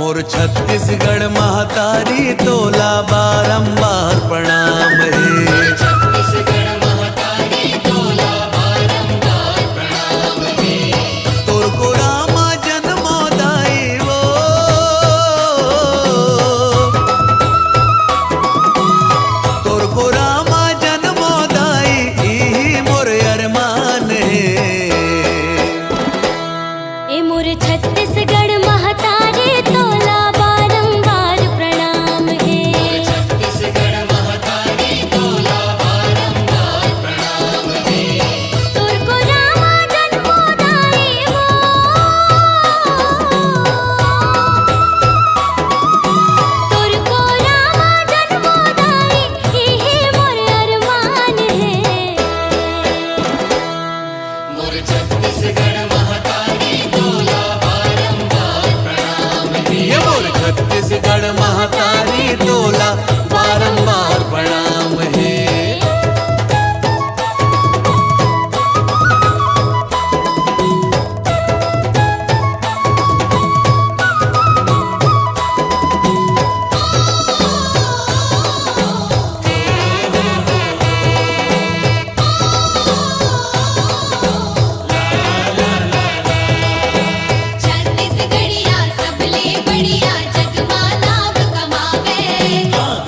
मोर छत्तीसगढ़ महतारी तोला बारंबार प्रणाम है। छत्तीसगढ़ महतारी तोला बारंबार प्रणाम है। तोर को रामा जन्मोदाई वो, तोर को रामा जन्मोदाई ई मोर अरमान है। ए मोर छत्तीसगढ़ महतारी तोला बारंबार प्रणाम है। छत्तीसगढ़ महतारी तोला बारंबार प्रणाम है। तोर को रामा जन्मोदाई वो, तोर को रामा जन्मोदाई इही मोर अरमान है। मोर छत्तीसगढ़ महतारी तोला बारंबार प्रणाम है। ये मोर छत्तीसगढ़ महतारी तोला बारंबार प्रणाम है। छत्तीसगढ़िया सबले बढ़िया जगमा नाम कमावे।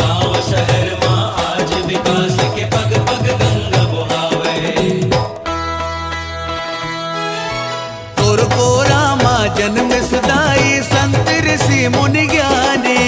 गाँव शहर माँ आज विकास के पग पग गंगा बहावे। तोर को रामा जन्म सुदाई संत ऋषि मुनि ज्ञानी।